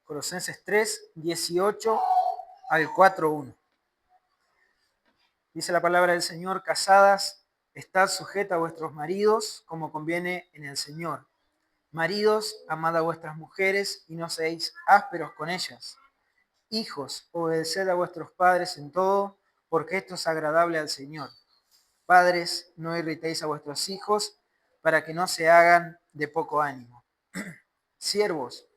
Colosenses 3, 18 al 4:1. Dice la palabra del Señor: casadas, estad sujetas a vuestros maridos, como conviene en el Señor. Maridos, amad a vuestras mujeres y no seáis ásperos con ellas. Hijos, obedeced a vuestros padres en todo, porque esto es agradable al Señor. Padres, no irritéis a vuestros hijos, para que no se hagan de poco ánimo. Siervos,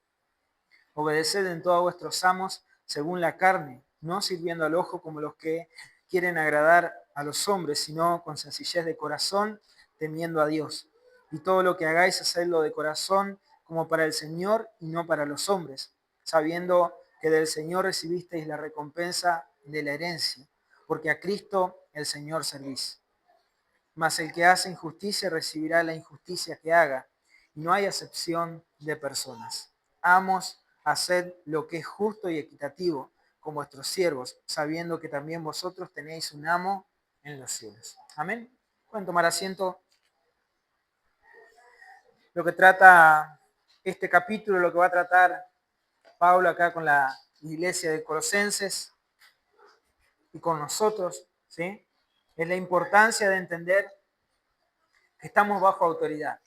obedeced en todo a vuestros amos según la carne, no sirviendo al ojo como los que quieren agradar a los hombres, sino con sencillez de corazón, temiendo a Dios. Y todo lo que hagáis, hacedlo de corazón, como para el Señor y no para los hombres, sabiendo que del Señor recibisteis la recompensa de la herencia, porque a Cristo el Señor servís. Mas el que hace injusticia recibirá la injusticia que haga, y no hay acepción de personas. Amos, haced lo que es justo y equitativo con vuestros siervos, sabiendo que también vosotros tenéis un amo en los cielos. Amén. Pueden tomar asiento. Lo que trata este capítulo, lo que va a tratar Pablo acá con la iglesia de Colosenses y con nosotros, ¿sí?, es la importancia de entender que estamos bajo autoridad,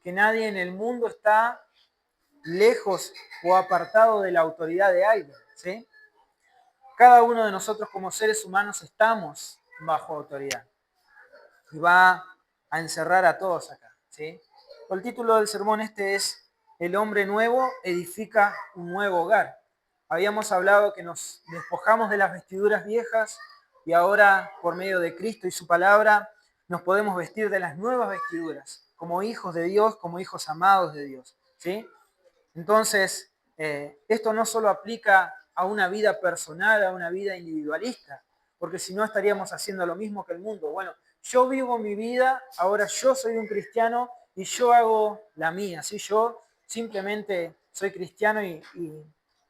que nadie en el mundo está lejos o apartado de la autoridad de alguien, ¿sí? Cada uno de nosotros como seres humanos estamos bajo autoridad y va a encerrar a todos acá, ¿sí? El título del sermón es El hombre nuevo edifica un nuevo hogar. Habíamos hablado que nos despojamos de las vestiduras viejas y ahora por medio de Cristo y su palabra nos podemos vestir de las nuevas vestiduras, como hijos de Dios, como hijos amados de Dios, ¿sí? Entonces, esto no solo aplica a una vida personal, a una vida individualista, porque si no estaríamos haciendo lo mismo que el mundo. Bueno, yo vivo mi vida, ahora yo soy un cristiano y yo hago la mía, ¿sí? Yo simplemente soy cristiano y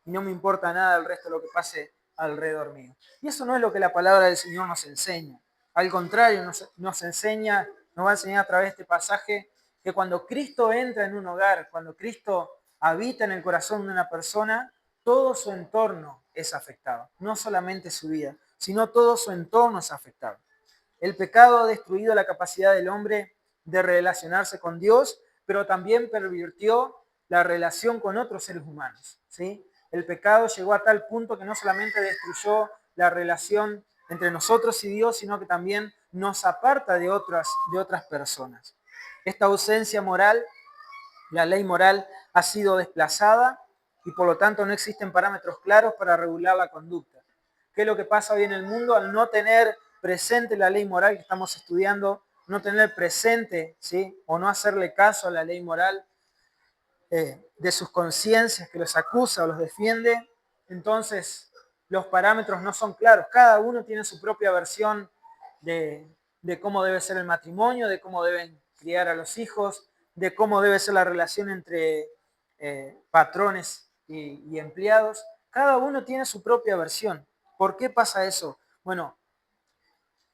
no me importa nada el resto de lo que pase alrededor mío. Y eso no es lo que la palabra del Señor nos enseña. Al contrario, nos enseña, nos va a enseñar a través de este pasaje que cuando Cristo entra en un hogar, cuando Cristo habita en el corazón de una persona, todo su entorno es afectado. No solamente su vida, sino todo su entorno es afectado. El pecado ha destruido la capacidad del hombre de relacionarse con Dios, pero también pervirtió la relación con otros seres humanos, ¿sí? El pecado llegó a tal punto que no solamente destruyó la relación entre nosotros y Dios, sino que también nos aparta de otras personas. Esta ausencia moral, la ley moral, ha sido desplazada y por lo tanto no existen parámetros claros para regular la conducta. ¿Qué es lo que pasa hoy en el mundo? Al no tener presente la ley moral que estamos estudiando, no tener presente, ¿sí?, o no hacerle caso a la ley moral de sus conciencias que los acusa o los defiende, entonces los parámetros no son claros. Cada uno tiene su propia versión de cómo debe ser el matrimonio, de cómo deben criar a los hijos, de cómo debe ser la relación entre patrones y empleados. Cada uno tiene su propia versión. ¿Por qué pasa eso? Bueno,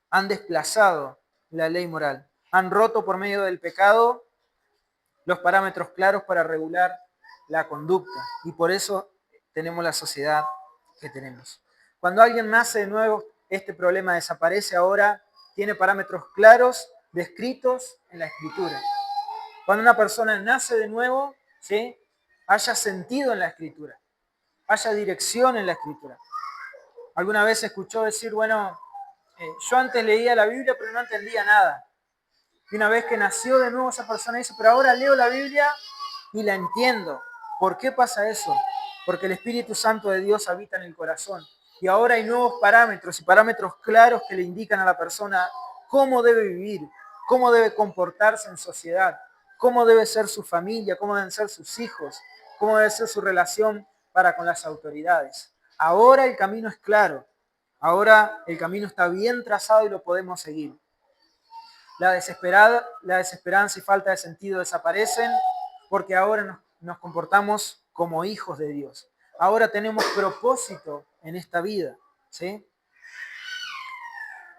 han desplazado la ley moral, han roto por medio del pecado los parámetros claros para regular la conducta y por eso tenemos la sociedad que tenemos. Cuando alguien nace de nuevo, este problema desaparece. Ahora tiene parámetros claros descritos en la Escritura. Cuando una persona nace de nuevo, ¿sí?, haya sentido en la Escritura, haya dirección en la Escritura. Alguna vez escuchó decir, bueno, yo antes leía la Biblia pero no entendía nada. Y una vez que nació de nuevo esa persona dice, pero ahora leo la Biblia y la entiendo. ¿Por qué pasa eso? Porque el Espíritu Santo de Dios habita en el corazón. Y ahora hay nuevos parámetros y parámetros claros que le indican a la persona cómo debe vivir, cómo debe comportarse en sociedad, cómo debe ser su familia, cómo deben ser sus hijos, cómo debe ser su relación para con las autoridades. Ahora el camino es claro. Ahora el camino está bien trazado y lo podemos seguir. La desesperanza y falta de sentido desaparecen porque ahora nos comportamos como hijos de Dios. Ahora tenemos propósito en esta vida, ¿sí?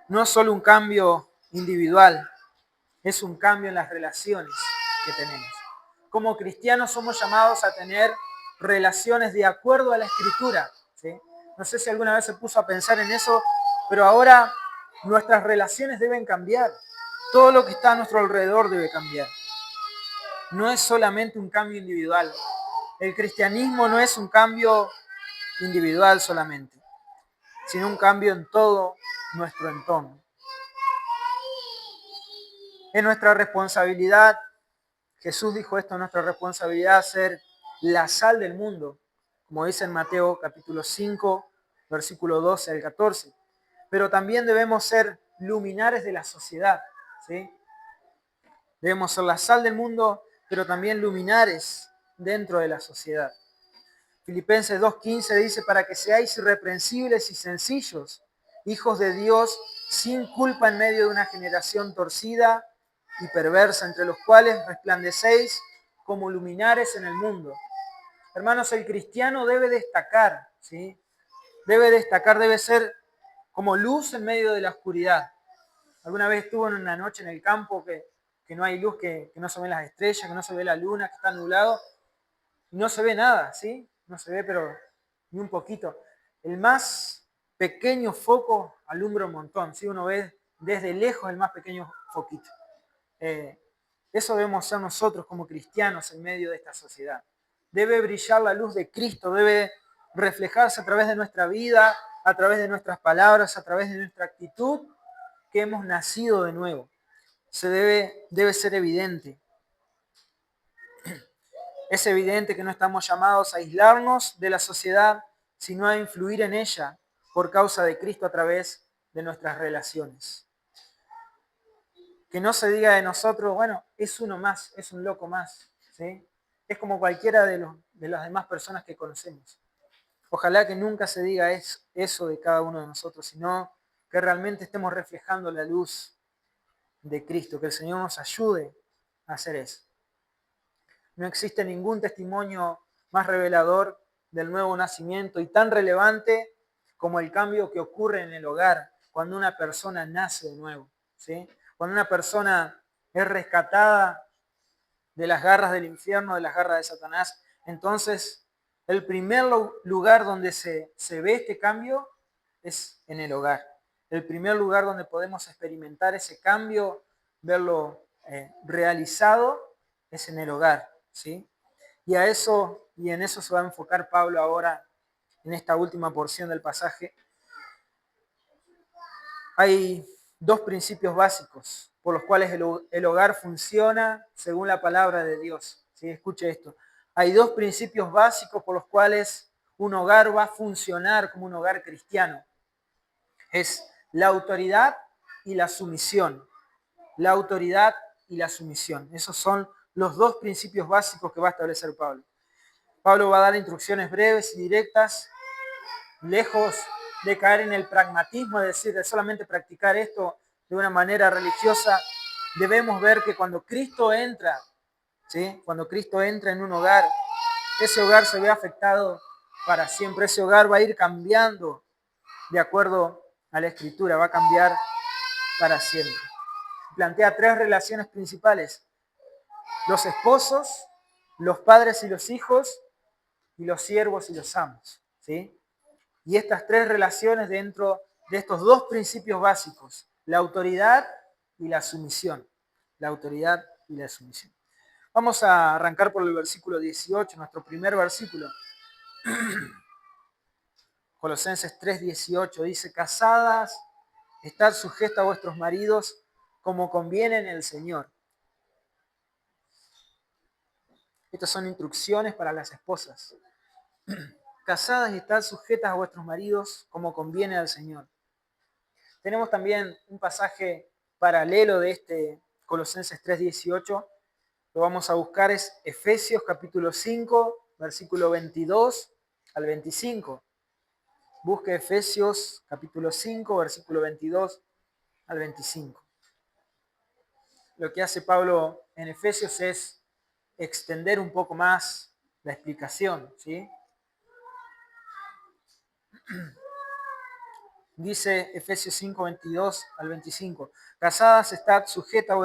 No es solo un cambio individual, es un cambio en las relaciones que tenemos. como cristianos somos llamados a tener relaciones de acuerdo a la Escritura, ¿sí? No sé si alguna vez se puso a pensar en eso, pero ahora nuestras relaciones deben cambiar. Todo lo que está a nuestro alrededor debe cambiar. No es solamente un cambio individual. El cristianismo no es un cambio individual solamente, sino un cambio en todo nuestro entorno. Es nuestra responsabilidad, Jesús dijo esto, es nuestra responsabilidad ser la sal del mundo, como dice en Mateo capítulo 5, versículo 12 al 14. Pero también debemos ser luminares de la sociedad, ¿sí? Debemos ser la sal del mundo, pero también luminares dentro de la sociedad. Filipenses 2:15 dice, para que seáis irreprensibles y sencillos, hijos de Dios, sin culpa en medio de una generación torcida y perversa, entre los cuales resplandecéis como luminares en el mundo. Hermanos, el cristiano debe destacar, ¿sí? Debe destacar, debe ser como luz en medio de la oscuridad. Alguna vez estuve en una noche en el campo que no hay luz, que no se ven las estrellas, que no se ve la luna, que está nublado, y no se ve nada, ¿sí? No se ve, pero ni un poquito. El más pequeño foco alumbra un montón, ¿sí? Uno ve desde lejos el más pequeño foquito. Eso debemos ser nosotros como cristianos en medio de esta sociedad. Debe brillar la luz de Cristo, debe reflejarse a través de nuestra vida, a través de nuestras palabras, a través de nuestra actitud, que hemos nacido de nuevo. Debe ser evidente. Es evidente que no estamos llamados a aislarnos de la sociedad, sino a influir en ella por causa de Cristo a través de nuestras relaciones. Que no se diga de nosotros, bueno, es uno más, es un loco más, ¿sí? Es como cualquiera de las demás personas que conocemos. Ojalá que nunca se diga eso de cada uno de nosotros, sino que realmente estemos reflejando la luz de Cristo, que el Señor nos ayude a hacer eso. No existe ningún testimonio más revelador del nuevo nacimiento y tan relevante como el cambio que ocurre en el hogar cuando una persona nace de nuevo, ¿sí? Cuando una persona es rescatada de las garras del infierno, de las garras de Satanás, entonces el primer lugar donde se ve este cambio es en el hogar. El primer lugar donde podemos experimentar ese cambio, verlo realizado, es en el hogar, ¿sí? Y en eso se va a enfocar Pablo ahora en esta última porción del pasaje. Hay dos principios básicos por los cuales el hogar funciona según la palabra de Dios. ¿Sí? Escuche esto. Hay dos principios básicos por los cuales un hogar va a funcionar como un hogar cristiano. Es la autoridad y la sumisión. La autoridad y la sumisión. Esos son los dos principios básicos que va a establecer Pablo. Pablo va a dar instrucciones breves y directas, lejos de caer en el pragmatismo, es decir, de solamente practicar esto de una manera religiosa. Debemos ver que cuando Cristo entra, ¿sí? Cuando Cristo entra en un hogar, ese hogar se ve afectado para siempre. Ese hogar va a ir cambiando de acuerdo a la Escritura, va a cambiar para siempre. Plantea tres relaciones principales: los esposos, los padres y los hijos, y los siervos y los amos, ¿sí? Y estas tres relaciones dentro de estos dos principios básicos, la autoridad y la sumisión. La autoridad y la sumisión. Vamos a arrancar por el versículo 18, nuestro primer versículo. Colosenses 3:18 dice, casadas, estad sujetas a vuestros maridos como conviene en el Señor. Estas son instrucciones para las esposas. Casadas y estad sujetas a vuestros maridos como conviene al Señor. Tenemos también un pasaje paralelo de este Colosenses 3:18. Lo vamos a buscar, es Efesios capítulo 5, versículo 22 al 25. Busque Efesios capítulo 5, versículo 22 al 25. Lo que hace Pablo en Efesios es extender un poco más la explicación, ¿sí? Dice Efesios 5, 22 al 25. Casadas, estad sujetas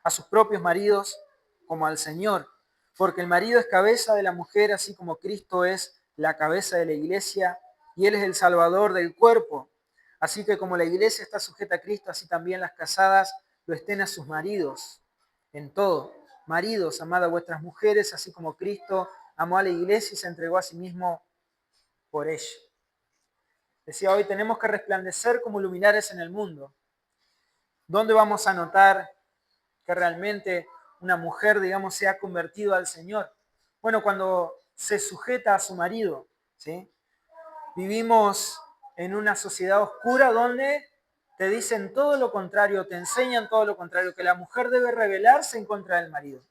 a sus propios maridos como al Señor, Porque el marido es cabeza de la mujer, así como Cristo es la cabeza de la iglesia, y Él es el Salvador del cuerpo. Así que como la iglesia está sujeta a Cristo, así también las casadas lo estén a sus maridos en todo. Maridos, amad a vuestras mujeres, así como Cristo amó a la iglesia y se entregó a sí mismo por ella. Decía hoy, tenemos que resplandecer como luminares en el mundo. ¿Dónde vamos a notar que realmente una mujer, digamos, se ha convertido al Señor? Bueno, cuando se sujeta a su marido, ¿sí? Vivimos en una sociedad oscura donde te dicen todo lo contrario, te enseñan todo lo contrario, que la mujer debe rebelarse en contra del marido,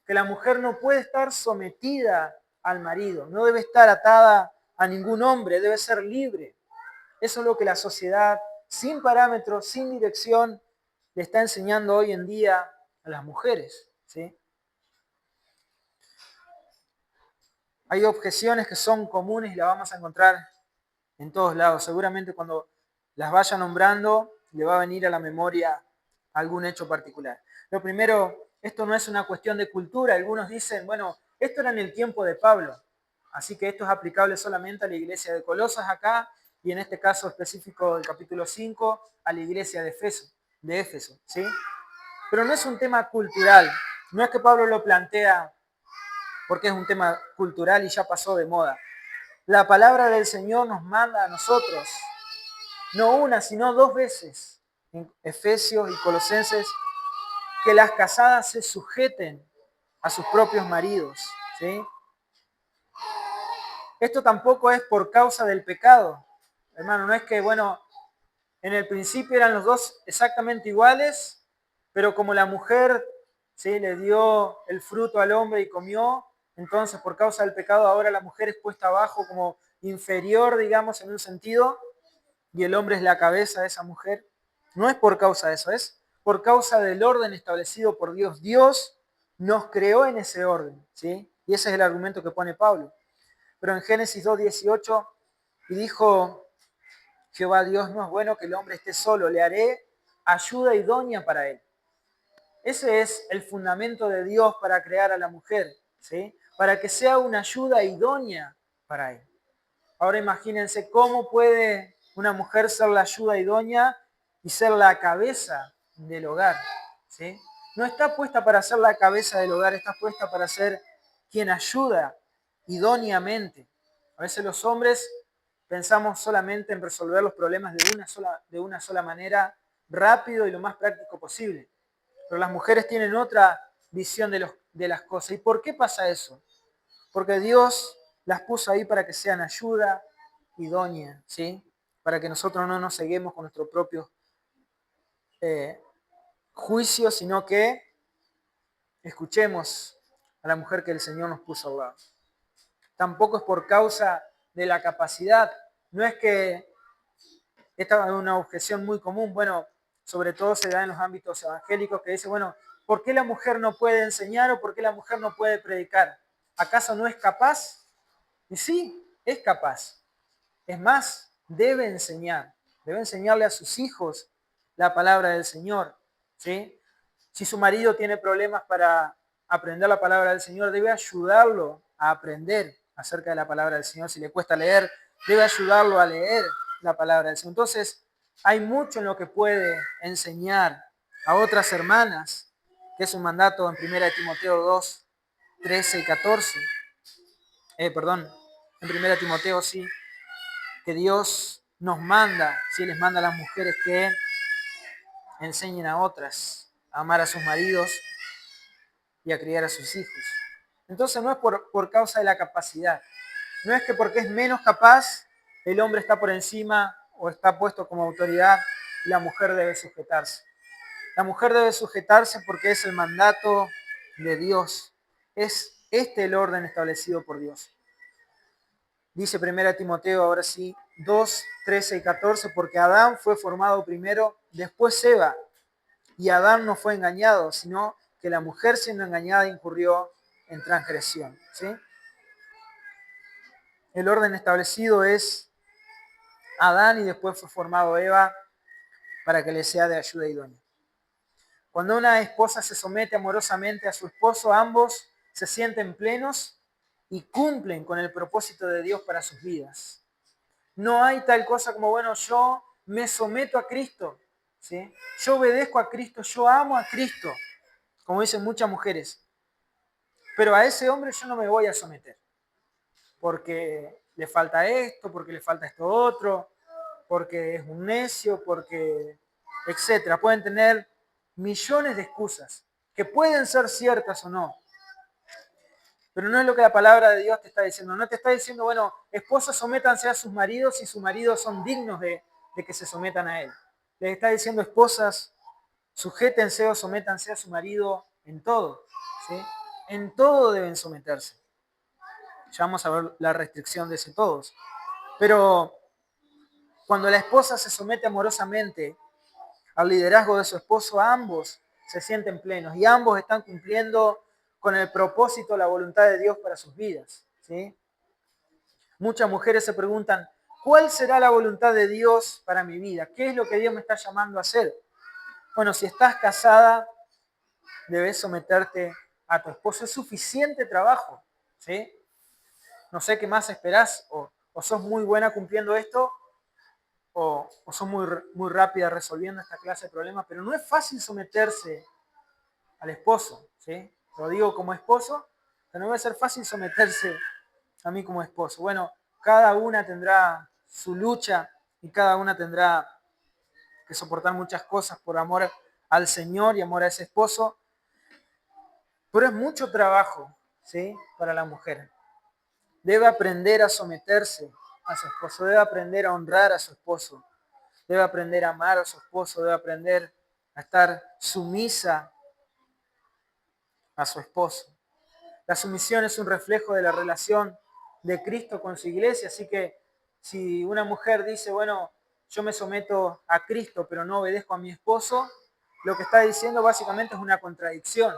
que la mujer no puede estar sometida al marido, no debe estar atada a ningún hombre, debe ser libre. Eso es lo que la sociedad, sin parámetros, sin dirección, le está enseñando hoy en día a las mujeres, ¿sí? Hay objeciones que son comunes y las vamos a encontrar en todos lados. Seguramente cuando las vaya nombrando, le va a venir a la memoria algún hecho particular. Lo primero, esto no es una cuestión de cultura. Algunos dicen, bueno, esto era en el tiempo de Pablo, así que esto es aplicable solamente a la iglesia de Colosas acá, y en este caso específico del capítulo 5, a la iglesia de Éfeso, ¿sí? Pero no es un tema cultural. No es que Pablo lo plantea porque es un tema cultural y ya pasó de moda. La palabra del Señor nos manda a nosotros, no una, sino dos veces, en Efesios y Colosenses, que las casadas se sujeten a sus propios maridos, ¿sí? Esto tampoco es por causa del pecado, hermano, no es que, bueno, en el principio eran los dos exactamente iguales, pero como la mujer, ¿sí?, le dio el fruto al hombre y comió, entonces por causa del pecado ahora la mujer es puesta abajo como inferior, digamos, en un sentido, y el hombre es la cabeza de esa mujer. No es por causa de eso, es por causa del orden establecido por Dios. Dios nos creó en ese orden, ¿sí? Y ese es el argumento que pone Pablo. Pero en Génesis 2:18, y dijo Jehová Dios, no es bueno que el hombre esté solo, le haré ayuda idónea para él. Ese es el fundamento de Dios para crear a la mujer, ¿sí? Para que sea una ayuda idónea para él. Ahora imagínense cómo puede una mujer ser la ayuda idónea y ser la cabeza del hogar, ¿sí? No está puesta para ser la cabeza del hogar, está puesta para ser quien ayuda idóneamente. A veces los hombres pensamos solamente en resolver los problemas de una sola manera, rápido y lo más práctico posible. Pero las mujeres tienen otra visión de las cosas. ¿Y por qué pasa eso? Porque Dios las puso ahí para que sean ayuda idónea, ¿sí? Para que nosotros no nos ceguemos con nuestros propios juicios, sino que escuchemos a la mujer que el Señor nos puso al lado. Tampoco es por causa de la capacidad. No es que esta es una objeción muy común, bueno, sobre todo se da en los ámbitos evangélicos, que dice, bueno, ¿por qué la mujer no puede enseñar o por qué la mujer no puede predicar? ¿Acaso no es capaz? Y sí, es capaz. Es más, debe enseñarle a sus hijos la palabra del Señor, ¿sí? Si su marido tiene problemas para aprender la palabra del Señor, debe ayudarlo a aprender acerca de la palabra del Señor. Si le cuesta leer, debe ayudarlo a leer la palabra del Señor. Entonces, hay mucho en lo que puede enseñar a otras hermanas, que es un mandato en 1 Timoteo 2, 13 y 14. En 1 Timoteo sí, que Dios nos manda, si les manda a las mujeres que enseñen a otras a amar a sus maridos y a criar a sus hijos. Entonces no es por causa de la capacidad, no es que porque es menos capaz el hombre está por encima o está puesto como autoridad y la mujer debe sujetarse. La mujer debe sujetarse porque es el mandato de Dios, es este el orden establecido por Dios. Dice 1 Timoteo, ahora sí, 2, 13 y 14, porque Adán fue formado primero, después Eva, y Adán no fue engañado, sino que la mujer siendo engañada incurrió en transgresión, ¿sí? El orden establecido es Adán y después fue formado Eva para que le sea de ayuda idónea. Cuando una esposa se somete amorosamente a su esposo, ambos se sienten plenos y cumplen con el propósito de Dios para sus vidas. No hay tal cosa como, bueno, yo me someto a Cristo, ¿sí? Yo obedezco a Cristo, yo amo a Cristo, como dicen muchas mujeres. Pero a ese hombre yo no me voy a someter, porque le falta esto, porque le falta esto otro, porque es un necio, porque, etcétera. Pueden tener millones de excusas, que pueden ser ciertas o no, pero no es lo que la palabra de Dios te está diciendo. No te está diciendo, bueno, esposas sométanse a sus maridos y sus maridos son dignos de que se sometan a él. Les está diciendo, esposas, sujétense o sométanse a su marido en todo, ¿sí? En todo deben someterse. Ya vamos a ver la restricción de ese todos. Pero cuando la esposa se somete amorosamente al liderazgo de su esposo, ambos se sienten plenos y ambos están cumpliendo con el propósito, la voluntad de Dios para sus vidas, ¿sí? Muchas mujeres se preguntan, ¿cuál será la voluntad de Dios para mi vida? ¿Qué es lo que Dios me está llamando a hacer? Bueno, si estás casada, debes someterte a tu esposo. Es suficiente trabajo, ¿sí? No sé qué más esperás, o sos muy buena cumpliendo esto, o sos muy rápida resolviendo esta clase de problemas, pero no es fácil someterse al esposo, ¿sí? Lo digo como esposo, pero no va a ser fácil someterse a mí como esposo. Bueno, cada una tendrá su lucha y cada una tendrá que soportar muchas cosas por amor al Señor y amor a ese esposo, pero es mucho trabajo, ¿sí? Para la mujer. Debe aprender a someterse a su esposo, debe aprender a honrar a su esposo, debe aprender a amar a su esposo, debe aprender a estar sumisa a su esposo. La sumisión es un reflejo de la relación de Cristo con su iglesia, así que si una mujer dice, bueno, yo me someto a Cristo pero no obedezco a mi esposo, lo que está diciendo básicamente es una contradicción,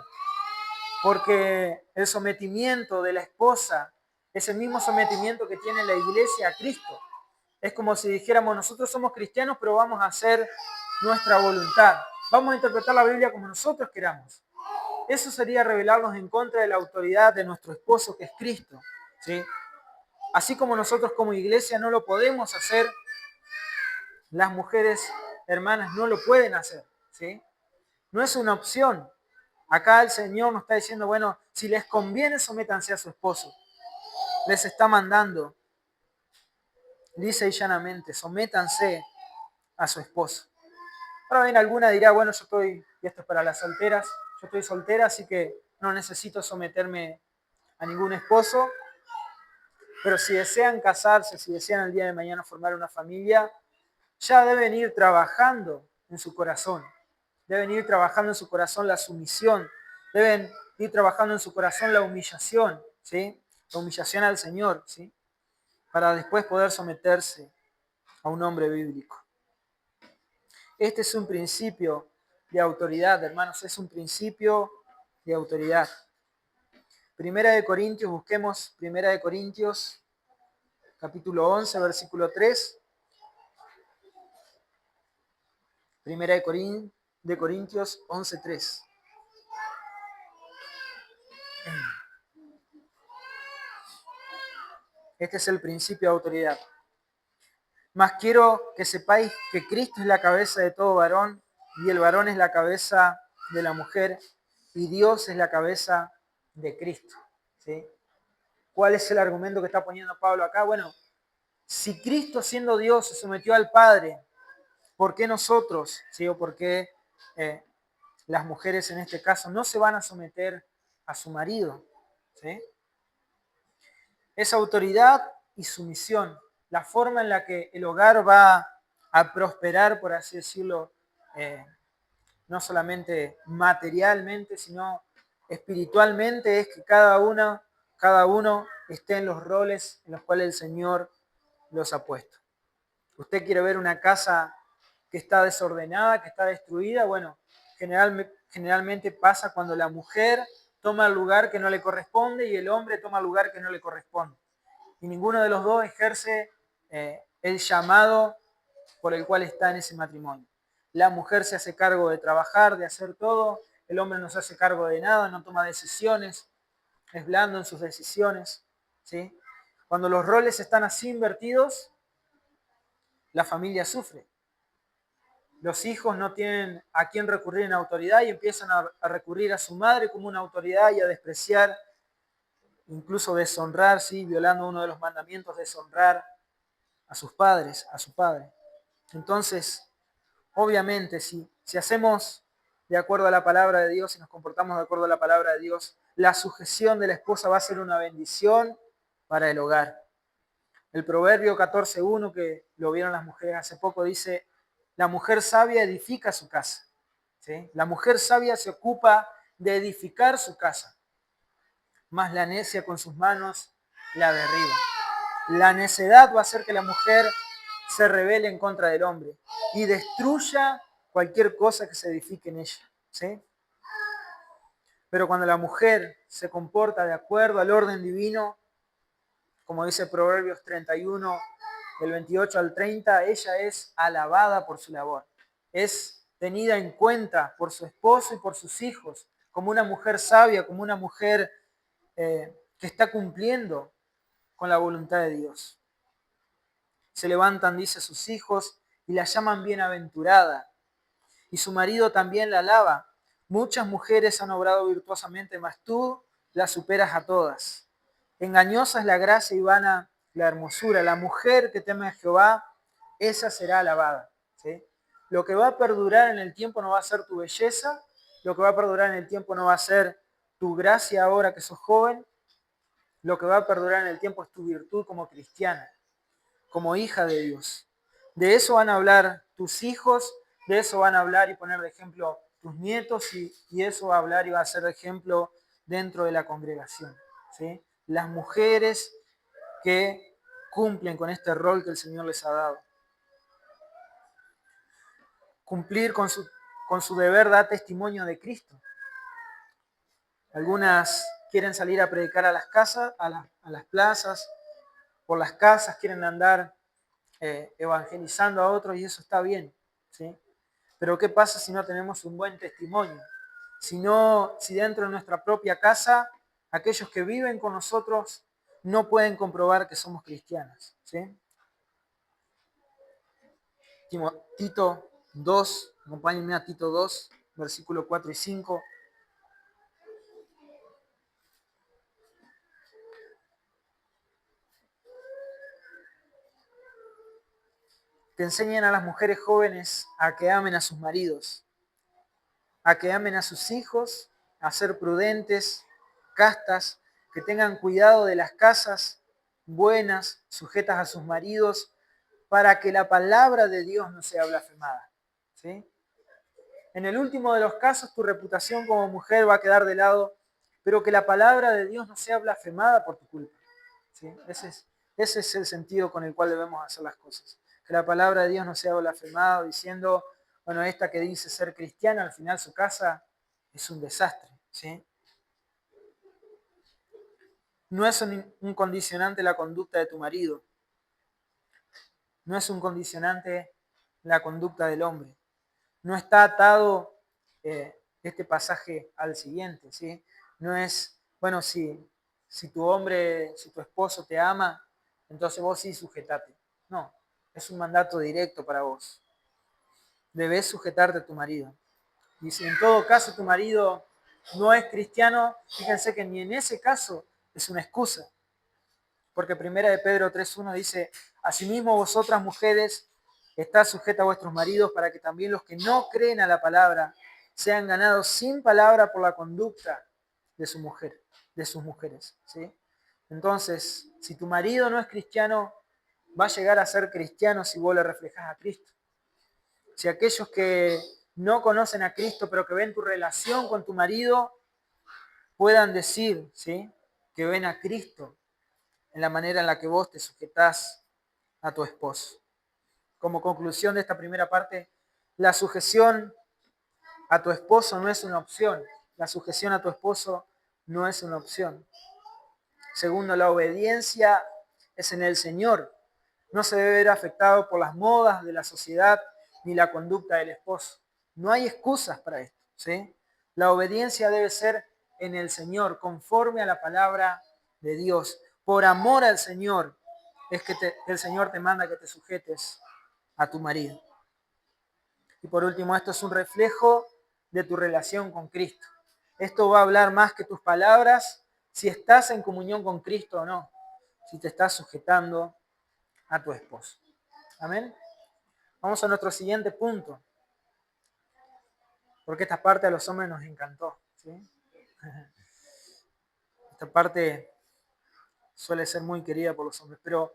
porque el sometimiento de la esposa es el mismo sometimiento que tiene la iglesia a Cristo. Es como si dijéramos, nosotros somos cristianos pero vamos a hacer nuestra voluntad, vamos a interpretar la Biblia como nosotros queramos. Eso sería rebelarnos en contra de la autoridad de nuestro esposo, que es Cristo, ¿sí? Así como nosotros como iglesia no lo podemos hacer, las mujeres hermanas no lo pueden hacer, ¿sí? No es una opción. Acá el Señor nos está diciendo, bueno, si les conviene, sométanse a su esposo. Les está mandando, lisa y llanamente, sométanse a su esposo. Ahora bien, alguna dirá, bueno, yo estoy, y esto es para las solteras, yo estoy soltera, así que no necesito someterme a ningún esposo. Pero si desean casarse, si desean el día de mañana formar una familia, ya deben ir trabajando en su corazón. Deben ir trabajando en su corazón la sumisión. Deben ir trabajando en su corazón la humillación, ¿sí? La humillación al Señor, ¿sí? Para después poder someterse a un hombre bíblico. Este es un principio de autoridad, hermanos, es un principio de autoridad. Primera de Corintios, busquemos Primera de Corintios, capítulo 11, versículo 3. Primera de Corintios 11:3. Este es el principio de autoridad. Mas quiero que sepáis que Cristo es la cabeza de todo varón y el varón es la cabeza de la mujer y Dios es la cabeza de Cristo, ¿sí? ¿Cuál es el argumento que está poniendo Pablo acá? Bueno, si Cristo siendo Dios se sometió al Padre, ¿por qué nosotros, ¿sí? O por qué las mujeres en este caso no se van a someter a su marido? ¿Sí? Es autoridad y sumisión, la forma en la que el hogar va a prosperar, por así decirlo, no solamente materialmente, sino espiritualmente, es que cada uno esté en los roles en los cuales el Señor los ha puesto. ¿Usted quiere ver una casa que está desordenada, que está destruida? Bueno, generalmente pasa cuando la mujer toma el lugar que no le corresponde y el hombre toma el lugar que no le corresponde. Y ninguno de los dos ejerce el llamado por el cual está en ese matrimonio. La mujer se hace cargo de trabajar, de hacer todo, el hombre no se hace cargo de nada, no toma decisiones. es blando en sus decisiones, ¿sí? Cuando los roles están así invertidos, la familia sufre. Los hijos no tienen a quién recurrir en autoridad y empiezan a recurrir a su madre como una autoridad y a despreciar, incluso deshonrar, ¿sí? Violando uno de los mandamientos, deshonrar a sus padres, a su padre. Entonces, obviamente, si hacemos de acuerdo a la palabra de Dios y nos comportamos de acuerdo a la palabra de Dios, la sujeción de la esposa va a ser una bendición para el hogar. El Proverbio 14:1, que lo vieron las mujeres hace poco, dice, la mujer sabia edifica su casa. ¿Sí? La mujer sabia se ocupa de edificar su casa, mas la necia con sus manos la derriba. La necedad va a hacer que la mujer se rebele en contra del hombre y destruya cualquier cosa que se edifique en ella. ¿Sí? Pero cuando la mujer se comporta de acuerdo al orden divino, como dice Proverbios 31, del 28 al 30, ella es alabada por su labor. Es tenida en cuenta por su esposo y por sus hijos, como una mujer sabia, como una mujer que está cumpliendo con la voluntad de Dios. Se levantan, dice, sus hijos y la llaman bienaventurada. Y su marido también la alaba. Muchas mujeres han obrado virtuosamente, mas tú la superas a todas. Engañosa es la gracia y vana la hermosura. La mujer que teme a Jehová, esa será alabada. ¿Sí? Lo que va a perdurar en el tiempo no va a ser tu belleza, lo que va a perdurar en el tiempo no va a ser tu gracia ahora que sos joven, lo que va a perdurar en el tiempo es tu virtud como cristiana, como hija de Dios. De eso van a hablar tus hijos, de eso van a hablar y poner de ejemplo tus nietos y eso va a hablar y va a ser de ejemplo dentro de la congregación. ¿Sí? Las mujeres que cumplen con este rol que el Señor les ha dado. Cumplir con su deber da testimonio de Cristo. Algunas quieren salir a predicar a las casas, a las plazas, por las casas, quieren andar evangelizando a otros y eso está bien, ¿sí? Pero ¿qué pasa si no tenemos un buen testimonio? Si dentro de nuestra propia casa, aquellos que viven con nosotros no pueden comprobar que somos cristianas, ¿sí? Tito 2, acompáñenme a Tito 2, versículo 4 y 5. Que enseñen a las mujeres jóvenes a que amen a sus maridos, a que amen a sus hijos, a ser prudentes, castas, que tengan cuidado de las casas buenas, sujetas a sus maridos, para que la palabra de Dios no sea blasfemada. ¿Sí? En el último de los casos, tu reputación como mujer va a quedar de lado, pero que la palabra de Dios no sea blasfemada por tu culpa. ¿Sí? Ese es el sentido con el cual debemos hacer las cosas. Que la palabra de Dios no sea blasfemada diciendo, bueno, esta que dice ser cristiana, al final su casa es un desastre. ¿Sí? No es un condicionante la conducta de tu marido. No es un condicionante la conducta del hombre. No está atado este pasaje al siguiente, ¿sí? No es, bueno, si tu hombre, si tu esposo te ama, entonces vos sí sujetate. No, es un mandato directo para vos. Debes sujetarte a tu marido. Y si en todo caso tu marido no es cristiano, fíjense que ni en ese caso es una excusa. Porque primera de Pedro 3:1 dice, asimismo vosotras mujeres estad sujetas a vuestros maridos para que también los que no creen a la palabra sean ganados sin palabra por la conducta de su mujer, de sus mujeres. ¿Sí? Entonces, si tu marido no es cristiano, va a llegar a ser cristiano si vos le reflejás a Cristo. Si aquellos que no conocen a Cristo, pero que ven tu relación con tu marido, puedan decir, ¿sí?, que ven a Cristo en la manera en la que vos te sujetás a tu esposo. Como conclusión de esta primera parte, la sujeción a tu esposo no es una opción. La sujeción a tu esposo no es una opción. Segundo, la obediencia es en el Señor. No se debe ver afectado por las modas de la sociedad ni la conducta del esposo. No hay excusas para esto, ¿sí? La obediencia debe ser en el Señor, conforme a la palabra de Dios. Por amor al Señor es que el Señor te manda que te sujetes a tu marido. Y por último, esto es un reflejo de tu relación con Cristo. Esto va a hablar más que tus palabras si estás en comunión con Cristo o no, si te estás sujetando a tu esposo. Amén. Vamos a nuestro siguiente punto, porque esta parte a los hombres nos encantó, ¿sí? Esta parte suele ser muy querida por los hombres, pero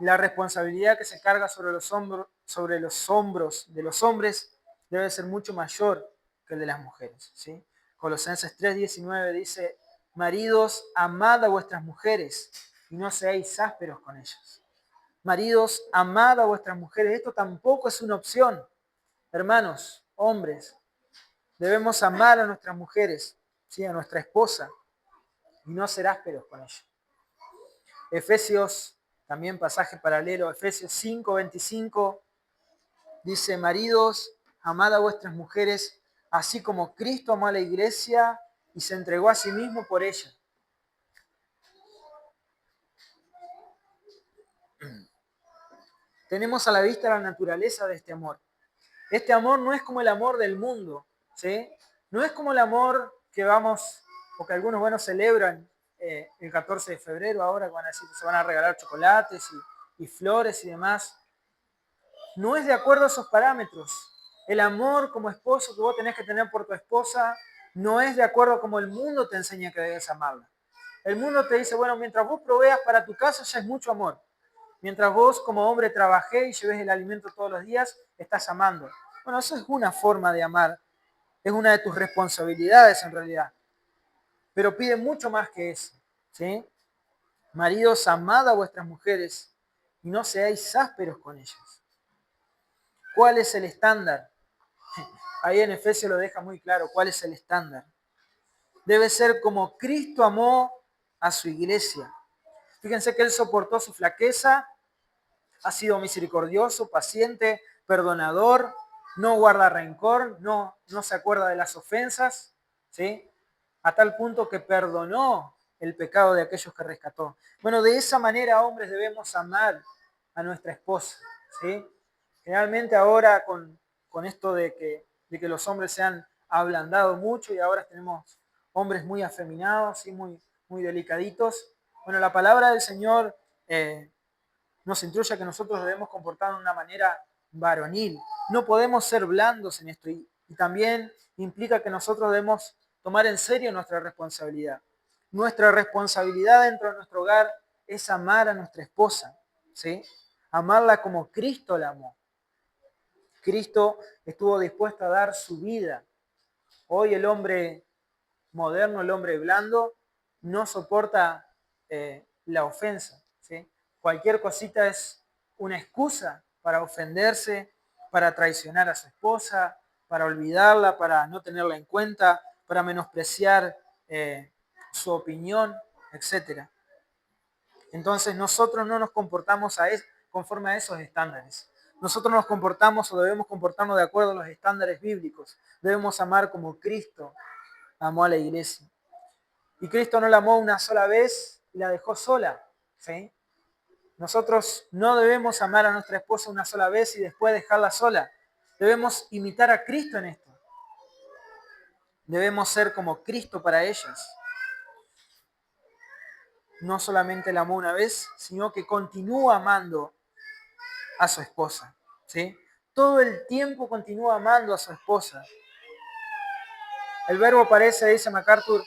la responsabilidad que se carga sobre los hombros de los hombres debe ser mucho mayor que el de las mujeres, ¿sí? Colosenses 3:19 dice: maridos, amad a vuestras mujeres y no seáis ásperos con ellas. Maridos, amad a vuestras mujeres. Esto tampoco es una opción. Hermanos, hombres, debemos amar a nuestras mujeres, ¿sí? A nuestra esposa, y no ser ásperos con ella. Efesios, también pasaje paralelo, Efesios 5:25, dice: maridos, amad a vuestras mujeres, así como Cristo amó a la iglesia y se entregó a sí mismo por ella. Tenemos a la vista la naturaleza de este amor. Este amor no es como el amor del mundo, ¿sí? No es como el amor que vamos, o que algunos celebran el 14 de febrero ahora, que van a decir que se van a regalar chocolates y flores y demás. No es de acuerdo a esos parámetros. El amor como esposo que vos tenés que tener por tu esposa no es de acuerdo a como el mundo te enseña que debes amarla. El mundo te dice, bueno, mientras vos proveas para tu casa ya es mucho amor. Mientras vos como hombre trabajé y lleves el alimento todos los días, estás amando. Bueno, eso es una forma de amar. Es una de tus responsabilidades en realidad. Pero pide mucho más que eso, ¿sí? Maridos, amad a vuestras mujeres y no seáis ásperos con ellas. ¿Cuál es el estándar? Ahí en Efesios lo deja muy claro. ¿Cuál es el estándar? Debe ser como Cristo amó a su iglesia. Fíjense que Él soportó su flaqueza, ha sido misericordioso, paciente, perdonador, no guarda rencor, no se acuerda de las ofensas, ¿sí? A tal punto que perdonó el pecado de aquellos que rescató. Bueno, de esa manera, hombres, debemos amar a nuestra esposa, ¿sí? Generalmente ahora con esto de que los hombres se han ablandado mucho y ahora tenemos hombres muy afeminados y muy delicaditos. Bueno, la palabra del Señor nos instruye a que nosotros debemos comportarnos de una manera varonil. No podemos ser blandos en esto y también implica que nosotros debemos tomar en serio nuestra responsabilidad. Nuestra responsabilidad dentro de nuestro hogar es amar a nuestra esposa, ¿sí? Amarla como Cristo la amó. Cristo estuvo dispuesto a dar su vida. Hoy el hombre moderno, el hombre blando, no soporta la ofensa, ¿sí? Cualquier cosita es una excusa para ofenderse, para traicionar a su esposa, para olvidarla, para no tenerla en cuenta, para menospreciar su opinión, etc. Entonces nosotros no nos comportamos conforme a esos estándares. Nosotros nos comportamos o debemos comportarnos de acuerdo a los estándares bíblicos. Debemos amar como Cristo amó a la iglesia. Y Cristo no la amó una sola vez y la dejó sola, ¿sí? Nosotros no debemos amar a nuestra esposa una sola vez y después dejarla sola. Debemos imitar a Cristo en esto. Debemos ser como Cristo para ellas. No solamente la amó una vez, sino que continúa amando a su esposa, ¿sí? Todo el tiempo continúa amando a su esposa. El verbo parece, dice MacArthur,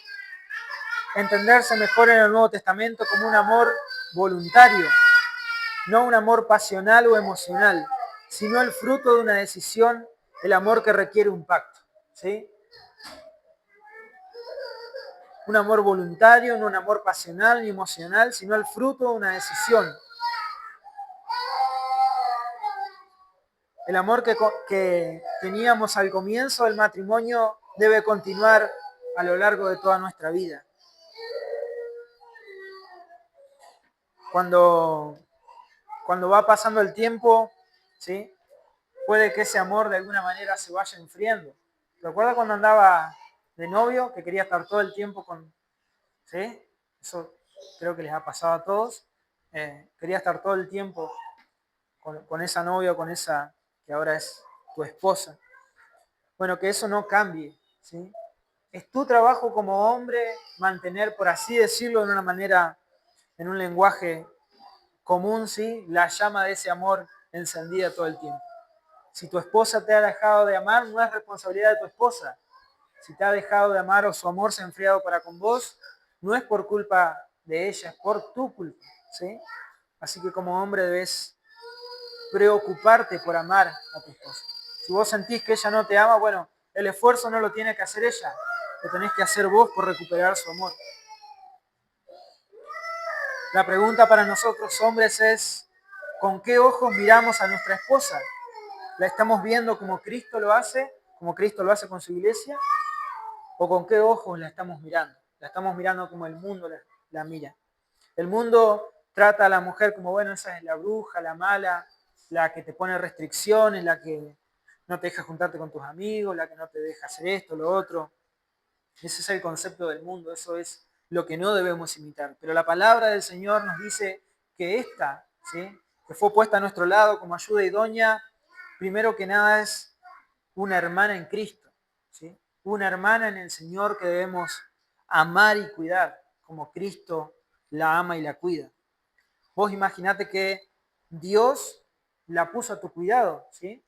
entenderse mejor en el Nuevo Testamento como un amor voluntario, no un amor pasional o emocional, sino el fruto de una decisión, el amor que requiere un pacto, ¿sí? Un amor voluntario, no un amor pasional ni emocional, sino el fruto de una decisión. El amor que teníamos al comienzo del matrimonio debe continuar a lo largo de toda nuestra vida. Cuando va pasando el tiempo, ¿sí? Puede que ese amor de alguna manera se vaya enfriando. ¿Recuerda cuando andaba de novio que quería estar todo el tiempo con, ¿sí? Eso creo que les ha pasado a todos. Quería estar todo el tiempo con esa novia, con esa que ahora es tu esposa. Bueno, que eso no cambie, ¿sí? Es tu trabajo como hombre mantener, por así decirlo, de una manera, en un lenguaje común, ¿sí? La llama de ese amor encendida todo el tiempo. Si tu esposa te ha dejado de amar, no es responsabilidad de tu esposa. Si te ha dejado de amar o su amor se ha enfriado para con vos, no es por culpa de ella, es por tu culpa, ¿sí? Así que como hombre debes preocuparte por amar a tu esposa. Si vos sentís que ella no te ama, bueno, el esfuerzo no lo tiene que hacer ella, lo tenés que hacer vos por recuperar su amor. La pregunta para nosotros hombres es, ¿con qué ojos miramos a nuestra esposa? ¿La estamos viendo como Cristo lo hace, como Cristo lo hace con su iglesia? ¿O con qué ojos la estamos mirando? La estamos mirando como el mundo la mira. El mundo trata a la mujer como, bueno, esa es la bruja, la mala, la que te pone restricciones, la que no te deja juntarte con tus amigos, la que no te deja hacer esto, lo otro. Ese es el concepto del mundo, eso es lo que no debemos imitar. Pero la palabra del Señor nos dice que esta, ¿sí?, que fue puesta a nuestro lado como ayuda idónea, primero que nada es una hermana en Cristo, ¿sí? Una hermana en el Señor que debemos amar y cuidar, como Cristo la ama y la cuida. Vos imaginate que Dios la puso a tu cuidado, ¿sí?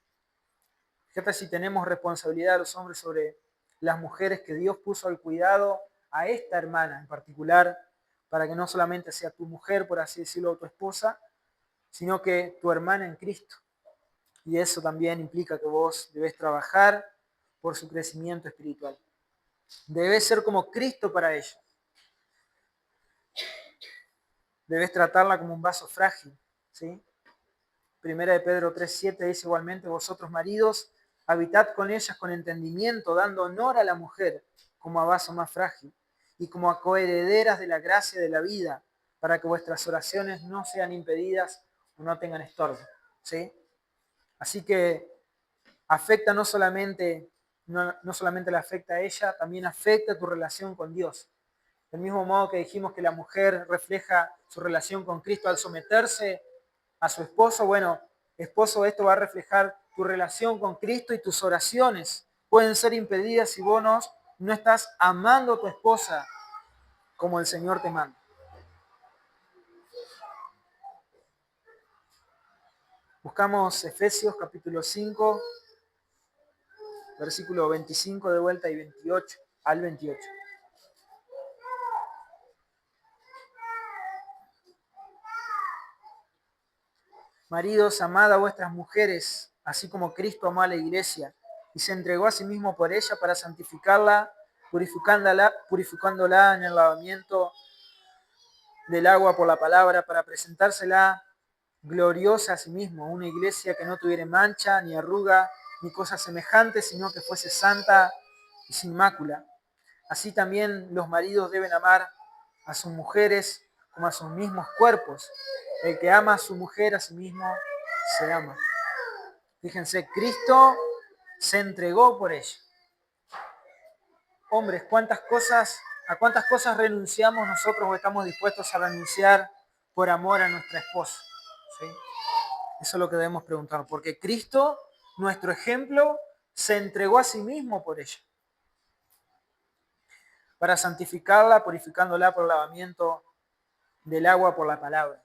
Fíjate si tenemos responsabilidad los hombres sobre las mujeres que Dios puso al cuidado a esta hermana en particular, para que no solamente sea tu mujer, por así decirlo, o tu esposa, sino que tu hermana en Cristo. Y eso también implica que vos debes trabajar por su crecimiento espiritual. Debes ser como Cristo para ella. Debes tratarla como un vaso frágil, ¿sí? Primera de Pedro 3:7 dice igualmente, vosotros maridos, habitad con ellas con entendimiento, dando honor a la mujer como a vaso más frágil y como a coherederas de la gracia de la vida, para que vuestras oraciones no sean impedidas o no tengan estorbo, ¿sí? Así que afecta no solamente le afecta a ella, también afecta tu relación con Dios. Del mismo modo que dijimos que la mujer refleja su relación con Cristo al someterse a su esposo, bueno, esposo, esto va a reflejar tu relación con Cristo y tus oraciones pueden ser impedidas si vos no estás amando a tu esposa como el Señor te manda. Buscamos Efesios capítulo 5, versículo 25 de vuelta y 28 al 28. Maridos, amad a vuestras mujeres, así como Cristo amó a la iglesia y se entregó a sí mismo por ella para santificarla, purificándola en el lavamiento del agua por la palabra, para presentársela gloriosa a sí mismo, una iglesia que no tuviera mancha, ni arruga, ni cosa semejante, sino que fuese santa y sin mácula. Así también los maridos deben amar a sus mujeres como a sus mismos cuerpos. El que ama a su mujer a sí mismo se ama. Fíjense, Cristo se entregó por ella. Hombres, ¿a cuántas cosas renunciamos nosotros o estamos dispuestos a renunciar por amor a nuestra esposa? ¿Sí? Eso es lo que debemos preguntar, porque Cristo, nuestro ejemplo, se entregó a sí mismo por ella, para santificarla, purificándola por el lavamiento del agua por la palabra.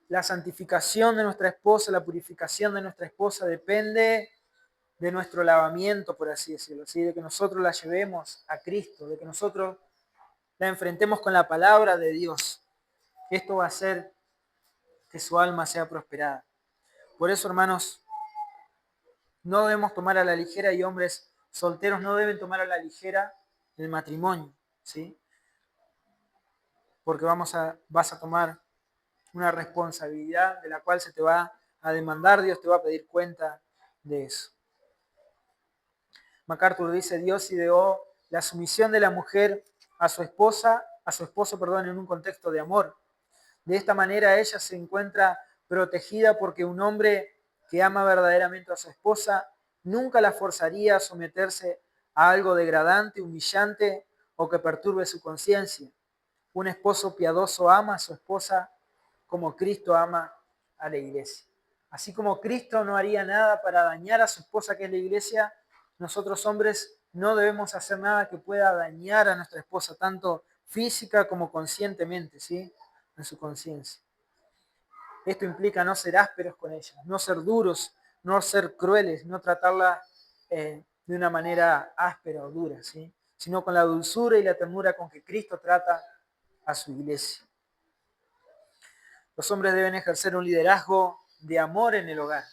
La santificación de nuestra esposa, la purificación de nuestra esposa depende de nuestro lavamiento, por así decirlo, ¿sí? De que nosotros la llevemos a Cristo, de que nosotros la enfrentemos con la palabra de Dios. Esto va a hacer que su alma sea prosperada. Por eso, hermanos, no debemos tomar a la ligera, y hombres solteros no deben tomar a la ligera el matrimonio, ¿sí? Porque vas a tomar una responsabilidad de la cual se te va a demandar, Dios te va a pedir cuenta de eso. MacArthur dice, Dios ideó la sumisión de la mujer a su esposo, en un contexto de amor. De esta manera ella se encuentra protegida porque un hombre que ama verdaderamente a su esposa nunca la forzaría a someterse a algo degradante, humillante o que perturbe su conciencia. Un esposo piadoso ama a su esposa como Cristo ama a la iglesia. Así como Cristo no haría nada para dañar a su esposa, que es la iglesia, nosotros hombres no debemos hacer nada que pueda dañar a nuestra esposa, tanto física como conscientemente, ¿sí? En su conciencia. Esto implica no ser ásperos con ella, no ser duros, no ser crueles, no tratarla de una manera áspera o dura, ¿sí? Sino con la dulzura y la ternura con que Cristo trata a su iglesia. Los hombres deben ejercer un liderazgo de amor en el hogar.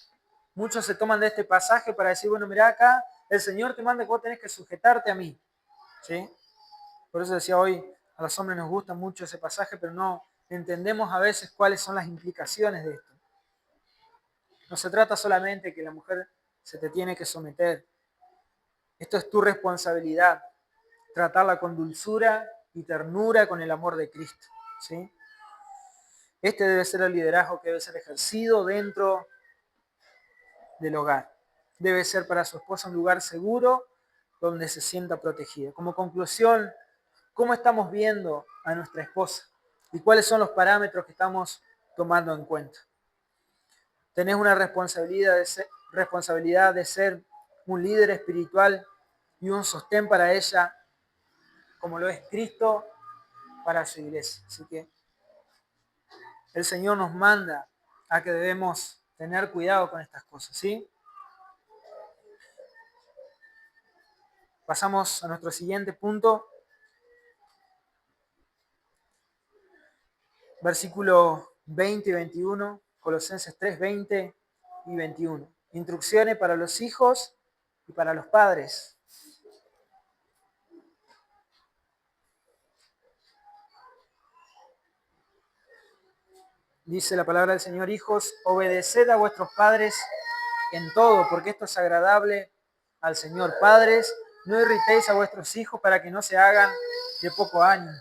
Muchos se toman de este pasaje para decir, bueno, mira acá, el Señor te manda que vos tenés que sujetarte a mí, ¿sí? Por eso decía hoy, a los hombres nos gusta mucho ese pasaje, pero no entendemos a veces cuáles son las implicaciones de esto. No se trata solamente que la mujer se te tiene que someter. Esto es tu responsabilidad, tratarla con dulzura y ternura con el amor de Cristo, ¿sí? Este debe ser el liderazgo que debe ser ejercido dentro del hogar. Debe ser para su esposa un lugar seguro donde se sienta protegida. Como conclusión, ¿cómo estamos viendo a nuestra esposa? ¿Y cuáles son los parámetros que estamos tomando en cuenta? Tenés una responsabilidad de ser un líder espiritual y un sostén para ella, como lo es Cristo para su iglesia. Así que el Señor nos manda a que debemos tener cuidado con estas cosas, ¿sí? Pasamos a nuestro siguiente punto. Versículo 20 y 21, Colosenses 3, 20 y 21. Instrucciones para los hijos y para los padres. Dice la palabra del Señor: hijos, obedeced a vuestros padres en todo, porque esto es agradable al Señor. Padres, no irritéis a vuestros hijos para que no se hagan de poco ánimo.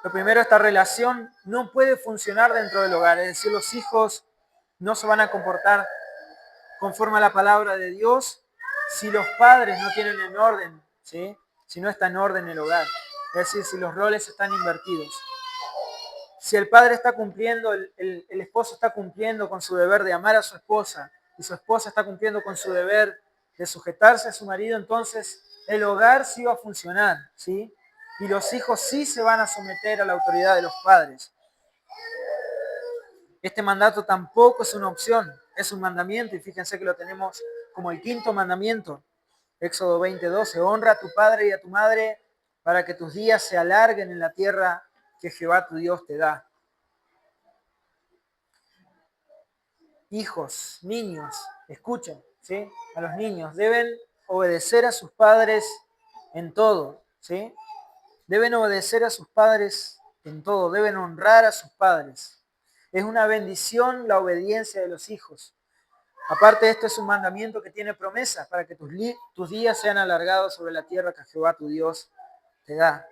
Lo primero, esta relación no puede funcionar dentro del hogar, es decir, los hijos no se van a comportar conforme a la palabra de Dios si los padres no tienen en orden, ¿sí? Si no está en orden el hogar, es decir, si los roles están invertidos. Si el padre está cumpliendo, el esposo está cumpliendo con su deber de amar a su esposa y su esposa está cumpliendo con su deber de sujetarse a su marido, entonces el hogar sí va a funcionar, ¿sí? Y los hijos sí se van a someter a la autoridad de los padres. Este mandato tampoco es una opción, es un mandamiento, y fíjense que lo tenemos como el quinto mandamiento. Éxodo 20:12, honra a tu padre y a tu madre para que tus días se alarguen en la tierra que Jehová tu Dios te da. Hijos, niños, escuchen, ¿sí? A los niños deben obedecer a sus padres en todo, ¿sí? Deben obedecer a sus padres en todo, deben honrar a sus padres. Es una bendición la obediencia de los hijos. Aparte, esto es un mandamiento que tiene promesas para que tus días sean alargados sobre la tierra que Jehová tu Dios te da.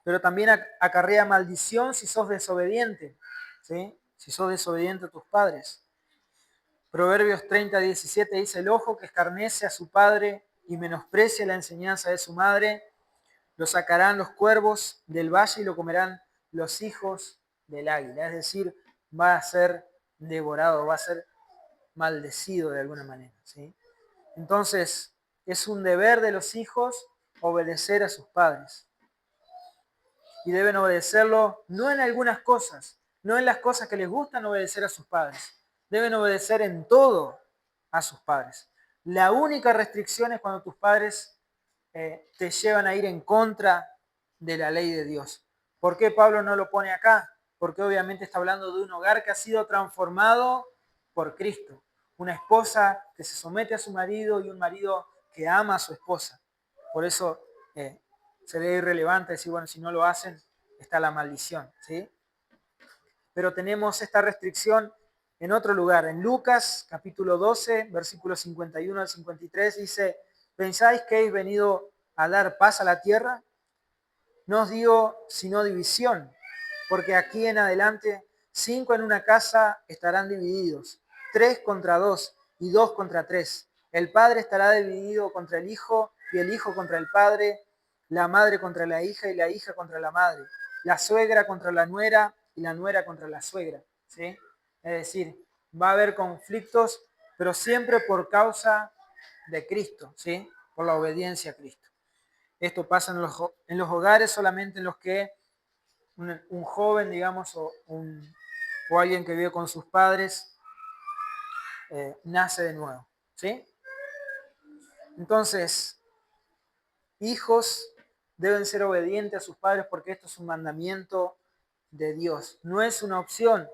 Pero también acarrea maldición si sos desobediente, ¿sí? Si sos desobediente a tus padres. Proverbios 30:17 dice: el ojo que escarnece a su padre y menosprecia la enseñanza de su madre, lo sacarán los cuervos del valle y lo comerán los hijos del águila. Es decir, va a ser devorado, va a ser maldecido de alguna manera, ¿sí? Entonces, es un deber de los hijos obedecer a sus padres. Y deben obedecerlo no en algunas cosas, no en las cosas que les gustan obedecer a sus padres. Deben obedecer en todo a sus padres. La única restricción es cuando tus padres te llevan a ir en contra de la ley de Dios. ¿Por qué Pablo no lo pone acá? Porque obviamente está hablando de un hogar que ha sido transformado por Cristo. Una esposa que se somete a su marido y un marido que ama a su esposa. Por eso sería irrelevante decir, bueno, si no lo hacen, está la maldición, ¿sí? Pero tenemos esta restricción en otro lugar. En Lucas, capítulo 12, versículos 51 al 53, dice: ¿pensáis que habéis venido a dar paz a la tierra? No os digo sino división, porque aquí en adelante 5 en una casa estarán divididos, 3 contra 2 y 2 contra 3. El padre estará dividido contra el hijo y el hijo contra el padre, la madre contra la hija y la hija contra la madre, la suegra contra la nuera y la nuera contra la suegra. ¿Sí? Es decir, va a haber conflictos, pero siempre por causa de Cristo, ¿sí? Por la obediencia a Cristo. Esto pasa en los hogares solamente en los que un joven, digamos, o alguien que vive con sus padres, nace de nuevo. ¿Sí? Entonces, hijos deben ser obedientes a sus padres porque esto es un mandamiento de Dios. No es una opción.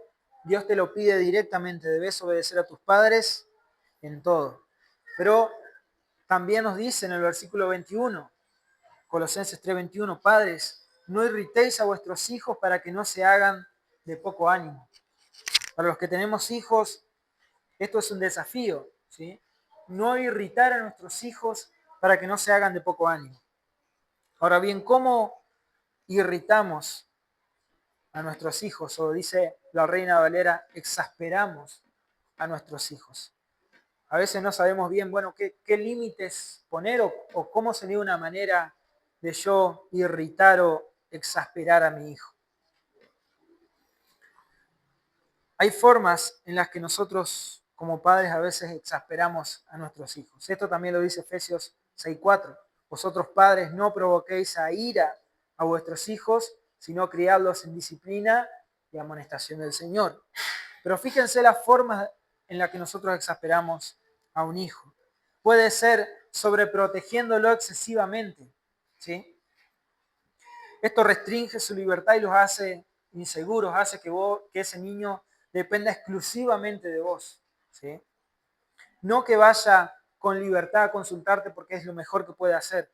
Dios te lo pide directamente. Debes obedecer a tus padres en todo. Pero también nos dice en el versículo 21, Colosenses 3:21, padres, no irritéis a vuestros hijos para que no se hagan de poco ánimo. Para los que tenemos hijos, esto es un desafío, ¿sí? No irritar a nuestros hijos para que no se hagan de poco ánimo. Ahora bien, ¿cómo irritamos a nuestros hijos? O dice la Reina Valera, exasperamos a nuestros hijos. A veces no sabemos bien, bueno, qué límites poner o cómo sería una manera de yo irritar o exasperar a mi hijo. Hay formas en las que nosotros como padres a veces exasperamos a nuestros hijos. Esto también lo dice Efesios 6:4. Vosotros padres no provoquéis a ira a vuestros hijos, sino criadlos en disciplina y amonestación del Señor. Pero fíjense las formas en las que nosotros exasperamos a un hijo. Puede ser sobreprotegiéndolo excesivamente, ¿sí? Esto restringe su libertad y los hace inseguros, hace que ese niño dependa exclusivamente de vos, ¿sí? No que vaya con libertad a consultarte porque es lo mejor que puede hacer,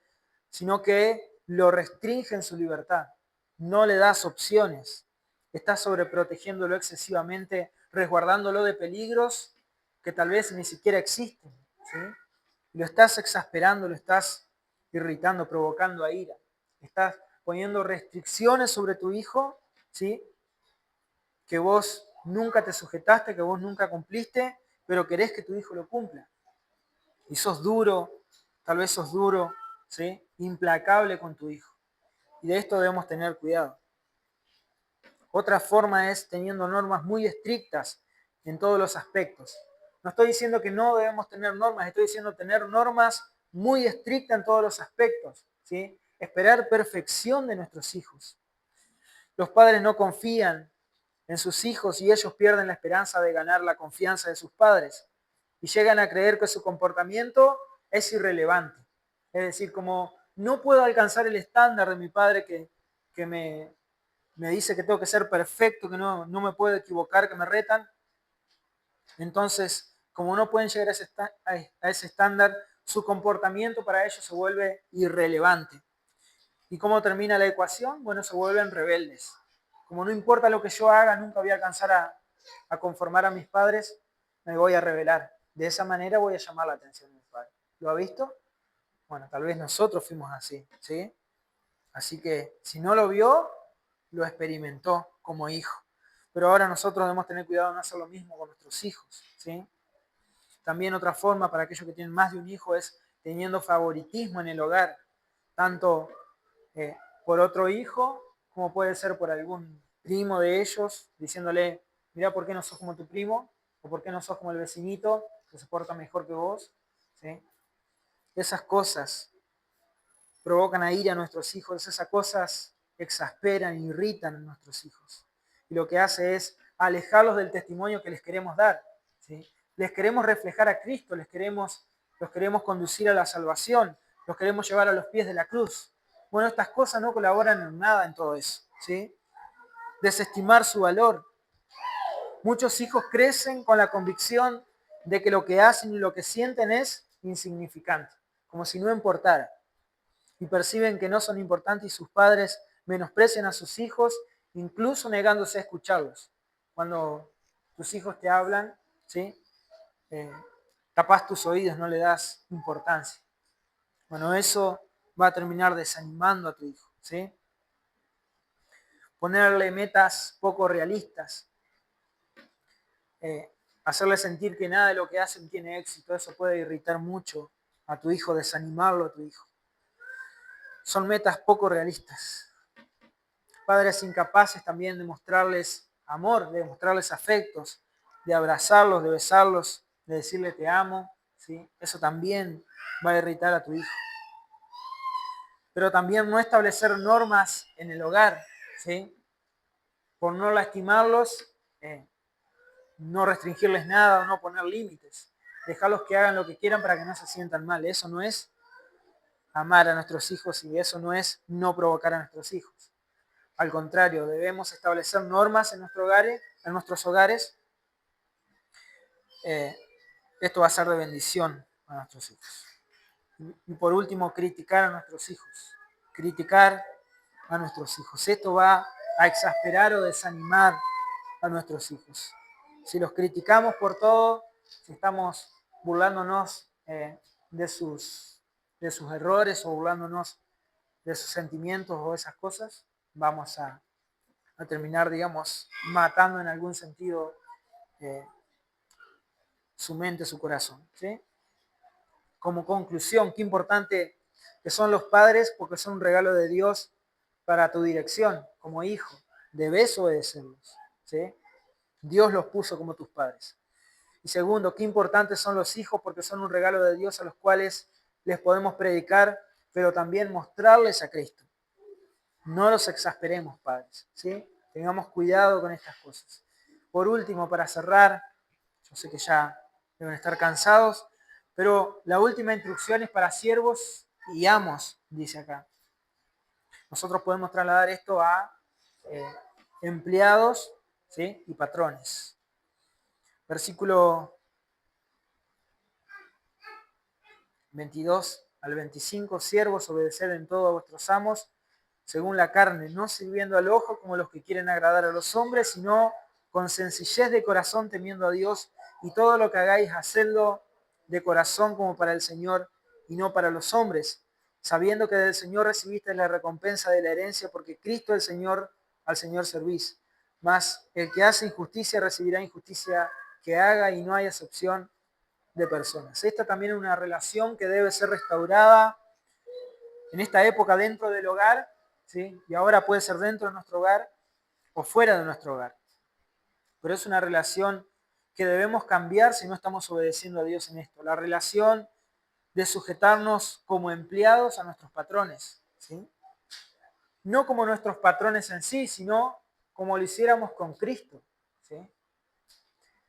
sino que lo restringe en su libertad. No le das opciones. Estás sobreprotegiéndolo excesivamente, resguardándolo de peligros que tal vez ni siquiera existen, ¿sí? Lo estás exasperando, lo estás irritando, provocando a ira. Estás poniendo restricciones sobre tu hijo, ¿sí? Que vos nunca te sujetaste, que vos nunca cumpliste, pero querés que tu hijo lo cumpla. Y sos duro, tal vez sos duro, ¿sí? Implacable con tu hijo. Y de esto debemos tener cuidado. Otra forma es teniendo normas muy estrictas en todos los aspectos. No estoy diciendo que no debemos tener normas, estoy diciendo tener normas muy estrictas en todos los aspectos, ¿sí? Esperar perfección de nuestros hijos. Los padres no confían en sus hijos y ellos pierden la esperanza de ganar la confianza de sus padres y llegan a creer que su comportamiento es irrelevante. Es decir, como no puedo alcanzar el estándar de mi padre que me dice que tengo que ser perfecto, que no me puedo equivocar, que me retan, entonces, como no pueden llegar a ese estándar, su comportamiento para ellos se vuelve irrelevante. ¿Y cómo termina la ecuación? Bueno, se vuelven rebeldes. Como no importa lo que yo haga, nunca voy a alcanzar a conformar a mis padres, me voy a rebelar. De esa manera voy a llamar la atención de mis padres. ¿Lo ha visto? Bueno, tal vez nosotros fuimos así, ¿sí? Así que si no lo vio, lo experimentó como hijo. Pero ahora nosotros debemos tener cuidado de no hacer lo mismo con nuestros hijos, ¿sí? También otra forma para aquellos que tienen más de un hijo es teniendo favoritismo en el hogar, tanto por otro hijo como puede ser por algún primo de ellos, diciéndole, mira, ¿por qué no sos como tu primo? ¿O por qué no sos como el vecinito que se porta mejor que vos? ¿Sí? Esas cosas provocan a ira a nuestros hijos, esas cosas exasperan, irritan a nuestros hijos. Y lo que hace es alejarlos del testimonio que les queremos dar, ¿sí? Les queremos reflejar a Cristo, los queremos conducir a la salvación, los queremos llevar a los pies de la cruz. Bueno, estas cosas no colaboran en nada en todo eso, ¿sí? Desestimar su valor. Muchos hijos crecen con la convicción de que lo que hacen y lo que sienten es insignificante, como si no importara. Y perciben que no son importantes y sus padres menosprecian a sus hijos, incluso negándose a escucharlos. Cuando tus hijos te hablan, ¿sí? Tapás tus oídos, no le das importancia. Bueno, eso va a terminar desanimando a tu hijo, ¿sí? Ponerle metas poco realistas. hacerle sentir que nada de lo que hacen tiene éxito. Eso puede irritar mucho a tu hijo, desanimarlo a tu hijo. Son metas poco realistas. Padres incapaces también de mostrarles amor, de mostrarles afectos, de abrazarlos, de besarlos, de decirle te amo, ¿sí? Eso también va a irritar a tu hijo. Pero también no establecer normas en el hogar, ¿sí? Por no lastimarlos, no restringirles nada o no poner límites. Dejarlos que hagan lo que quieran para que no se sientan mal. Eso no es amar a nuestros hijos y eso no es no provocar a nuestros hijos. Al contrario, debemos establecer normas en nuestros hogares. Esto va a ser de bendición a nuestros hijos. Y por último, criticar a nuestros hijos. Criticar a nuestros hijos. Esto va a exasperar o desanimar a nuestros hijos. Si los criticamos por todo, si estamos burlándonos de sus errores o burlándonos de sus sentimientos o esas cosas, vamos a terminar, digamos, matando en algún sentido su mente, su corazón. ¿Sí? Como conclusión, qué importante que son los padres porque son un regalo de Dios para tu dirección como hijo. Debes obedecerlos. ¿Sí? Dios los puso como tus padres. Y segundo, qué importantes son los hijos porque son un regalo de Dios a los cuales les podemos predicar, pero también mostrarles a Cristo. No los exasperemos, padres. ¿Sí? Tengamos cuidado con estas cosas. Por último, para cerrar, yo sé que ya deben estar cansados, pero la última instrucción es para siervos y amos, dice acá. Nosotros podemos trasladar esto a empleados, ¿sí? Y patrones. Versículo 22 al 25, siervos, obedeced en todo a vuestros amos, según la carne, no sirviendo al ojo como los que quieren agradar a los hombres, sino con sencillez de corazón temiendo a Dios, y todo lo que hagáis, hacedlo de corazón como para el Señor y no para los hombres, sabiendo que del Señor recibiste la recompensa de la herencia, porque Cristo el Señor, al Señor servís. Mas el que hace injusticia recibirá injusticia que haga, y no hay excepción de personas. Esta también es una relación que debe ser restaurada en esta época dentro del hogar, ¿sí? Y ahora puede ser dentro de nuestro hogar o fuera de nuestro hogar. Pero es una relación que debemos cambiar si no estamos obedeciendo a Dios en esto. La relación de sujetarnos como empleados a nuestros patrones, ¿sí? No como nuestros patrones en sí, sino como lo hiciéramos con Cristo, ¿sí?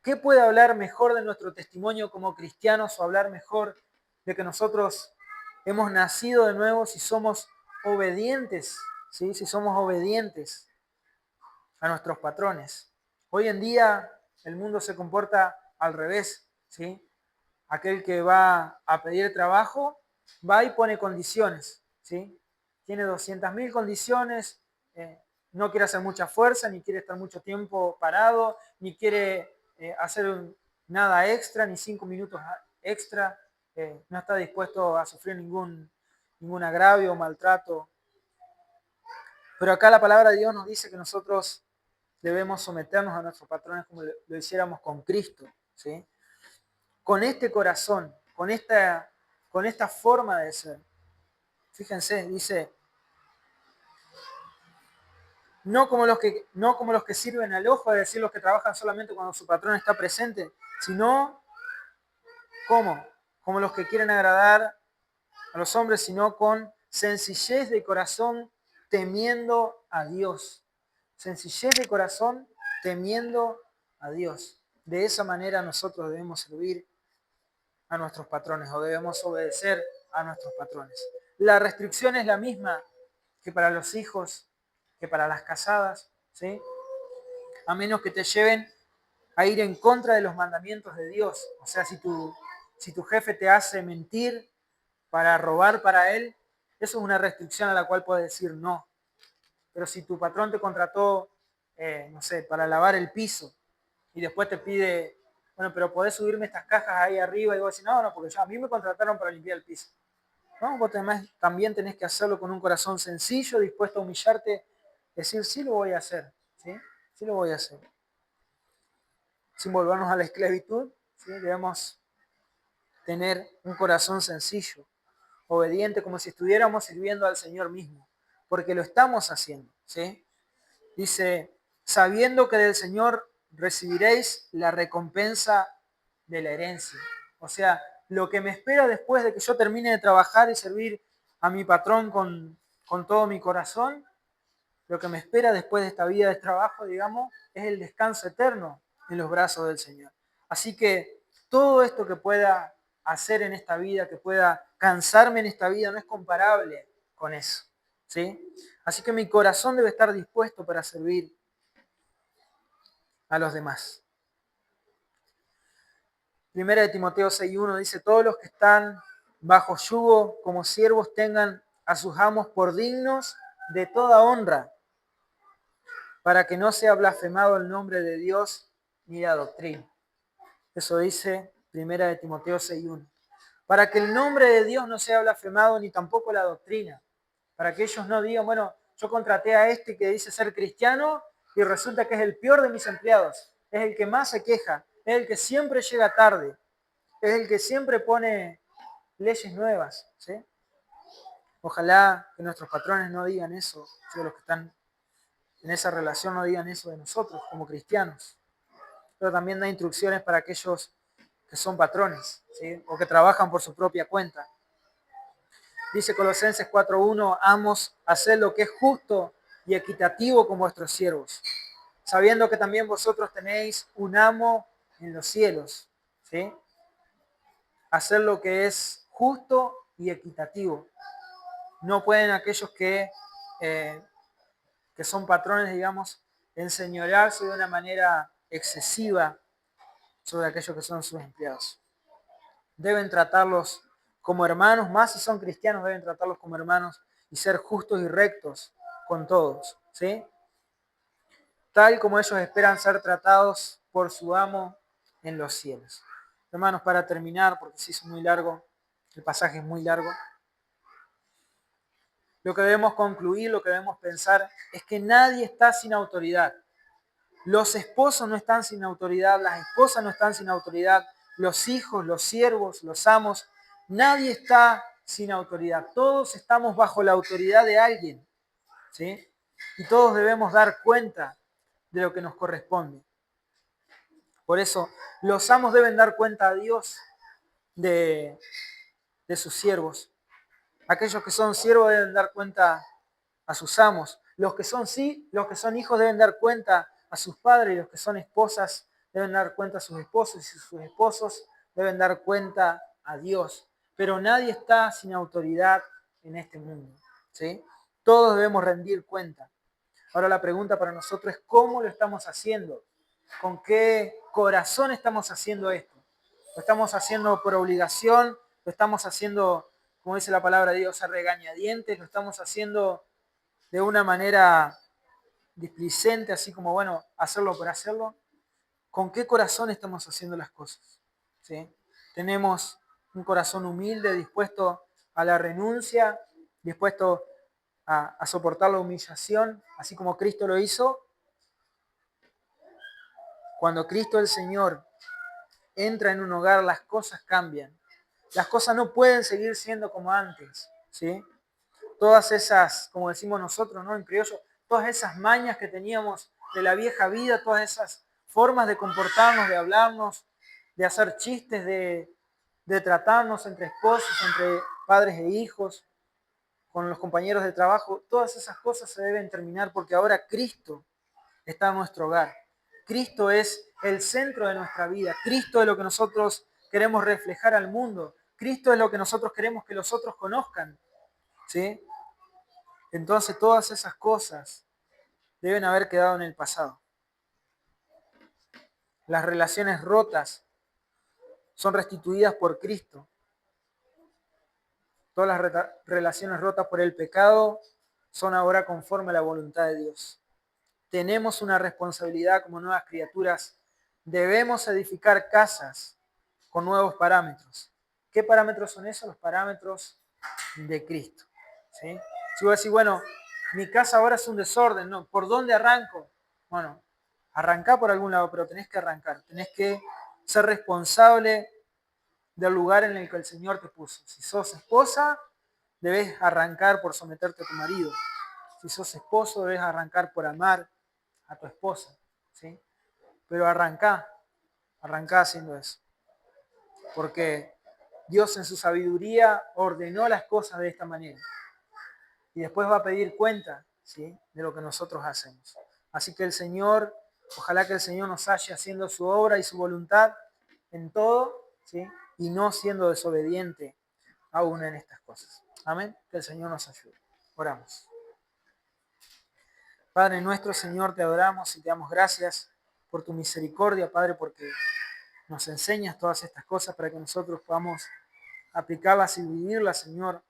¿Qué puede hablar mejor de nuestro testimonio como cristianos o hablar mejor de que nosotros hemos nacido de nuevo si somos obedientes, ¿sí? Si somos obedientes a nuestros patrones? Hoy en día el mundo se comporta al revés, ¿sí? Aquel que va a pedir trabajo va y pone condiciones, ¿sí? Tiene 200.000 condiciones, no quiere hacer mucha fuerza, ni quiere estar mucho tiempo parado, ni quiere hacer nada extra, ni 5 minutos extra, no está dispuesto a sufrir ningún agravio o maltrato. Pero acá la palabra de Dios nos dice que nosotros debemos someternos a nuestros patrones como lo hiciéramos con Cristo, ¿sí? Con este corazón, con esta forma de ser. Fíjense, dice, no como los que sirven al ojo, es decir, los que trabajan solamente cuando su patrón está presente, sino como los que quieren agradar a los hombres, sino con sencillez de corazón, temiendo a Dios. Sencillez de corazón, temiendo a Dios. De esa manera nosotros debemos servir a nuestros patrones o debemos obedecer a nuestros patrones. La restricción es la misma que para los hijos, que para las casadas, ¿sí? A menos que te lleven a ir en contra de los mandamientos de Dios. O sea, si tu jefe te hace mentir para robar para él, eso es una restricción a la cual puedes decir no. Pero si tu patrón te contrató, no sé, para lavar el piso y después te pide, bueno, pero podés subirme estas cajas ahí arriba, y vos decís, no, porque a mí me contrataron para limpiar el piso. ¿No? Vos también tenés que hacerlo con un corazón sencillo, dispuesto a humillarte, decir, sí lo voy a hacer, ¿sí? Sí lo voy a hacer. sin volvernos a la esclavitud, ¿sí? Debemos tener un corazón sencillo, obediente, como si estuviéramos sirviendo al Señor mismo, porque lo estamos haciendo, ¿sí? Dice, sabiendo que del Señor recibiréis la recompensa de la herencia. O sea, lo que me espera después de que yo termine de trabajar y servir a mi patrón con todo mi corazón, lo que me espera después de esta vida de trabajo, digamos, es el descanso eterno en los brazos del Señor. Así que todo esto que pueda hacer en esta vida, que pueda cansarme en esta vida, no es comparable con eso, ¿sí? Así que mi corazón debe estar dispuesto para servir a los demás. Primera de Timoteo 6:1 dice, todos los que están bajo yugo como siervos tengan a sus amos por dignos de toda honra, para que no sea blasfemado el nombre de Dios ni la doctrina. Eso dice Primera de Timoteo 6:1. Para que el nombre de Dios no sea blasfemado ni tampoco la doctrina. Para que ellos no digan, bueno, yo contraté a este que dice ser cristiano y resulta que es el peor de mis empleados. Es el que más se queja, es el que siempre llega tarde, es el que siempre pone leyes nuevas, ¿sí? Ojalá que nuestros patrones no digan eso, ¿sí? Los que están en esa relación no digan eso de nosotros como cristianos. Pero también da instrucciones para aquellos que son patrones, ¿sí? O que trabajan por su propia cuenta. Dice Colosenses 4:1, amos, haced lo que es justo y equitativo con vuestros siervos, sabiendo que también vosotros tenéis un amo en los cielos, ¿sí? Hacer lo que es justo y equitativo. No pueden aquellos que son patrones, digamos, enseñorearse de una manera excesiva sobre aquellos que son sus empleados. Deben tratarlos como hermanos, más si son cristianos, deben tratarlos como hermanos y ser justos y rectos con todos, ¿sí? Tal como ellos esperan ser tratados por su amo en los cielos. Hermanos, para terminar, porque se hizo muy largo, el pasaje es muy largo, lo que debemos concluir, lo que debemos pensar, es que nadie está sin autoridad. Los esposos no están sin autoridad, las esposas no están sin autoridad, los hijos, los siervos, los amos, nadie está sin autoridad. Todos estamos bajo la autoridad de alguien, ¿sí? Y todos debemos dar cuenta de lo que nos corresponde. Por eso, los amos deben dar cuenta a Dios de sus siervos. Aquellos que son siervos deben dar cuenta a sus amos. Los que son hijos deben dar cuenta a sus padres, y los que son esposas deben dar cuenta a sus esposos, y sus esposos deben dar cuenta a Dios. Pero nadie está sin autoridad en este mundo, ¿sí? Todos debemos rendir cuenta. Ahora la pregunta para nosotros es ¿cómo lo estamos haciendo? ¿Con qué corazón estamos haciendo esto? ¿Lo estamos haciendo por obligación? ¿Lo estamos haciendo, como dice la palabra de Dios, a regañadientes? ¿Lo estamos haciendo de una manera displicente, así como, bueno, hacerlo por hacerlo? ¿Con qué corazón estamos haciendo las cosas? ¿Sí? Tenemos un corazón humilde, dispuesto a la renuncia, dispuesto a soportar la humillación, así como Cristo lo hizo. Cuando Cristo el Señor entra en un hogar, las cosas cambian. Las cosas no pueden seguir siendo como antes, ¿sí? Todas esas, como decimos nosotros, ¿no? En criollo, todas esas mañas que teníamos de la vieja vida, todas esas formas de comportarnos, de hablarnos, de hacer chistes, de tratarnos entre esposos, entre padres e hijos, con los compañeros de trabajo, todas esas cosas se deben terminar porque ahora Cristo está en nuestro hogar. Cristo es el centro de nuestra vida. Cristo es lo que nosotros queremos reflejar al mundo. Cristo es lo que nosotros queremos que los otros conozcan, ¿sí? Entonces todas esas cosas deben haber quedado en el pasado. Las relaciones rotas son restituidas por Cristo. Todas las relaciones rotas por el pecado son ahora conforme a la voluntad de Dios. Tenemos una responsabilidad como nuevas criaturas. Debemos edificar casas con nuevos parámetros. ¿Qué parámetros son esos? Los parámetros de Cristo, ¿sí? Si vos decís, bueno, mi casa ahora es un desorden, ¿no? ¿Por dónde arranco? Bueno, Arrancá por algún lado, pero tenés que arrancar. Tenés que ser responsable del lugar en el que el Señor te puso. Si sos esposa, debes arrancar por someterte a tu marido. Si sos esposo, debes arrancar por amar a tu esposa. ¿Sí? Pero arrancá haciendo eso. Porque Dios en su sabiduría ordenó las cosas de esta manera. Y después va a pedir cuenta, ¿sí?, de lo que nosotros hacemos. Así que ojalá que el Señor nos haya haciendo su obra y su voluntad en todo, ¿sí?, y no siendo desobediente aún en estas cosas. Amén. Que el Señor nos ayude. Oramos. Padre nuestro, Señor, te adoramos y te damos gracias por tu misericordia, Padre, porque nos enseñas todas estas cosas para que nosotros podamos aplicarlas y vivirlas, Señor,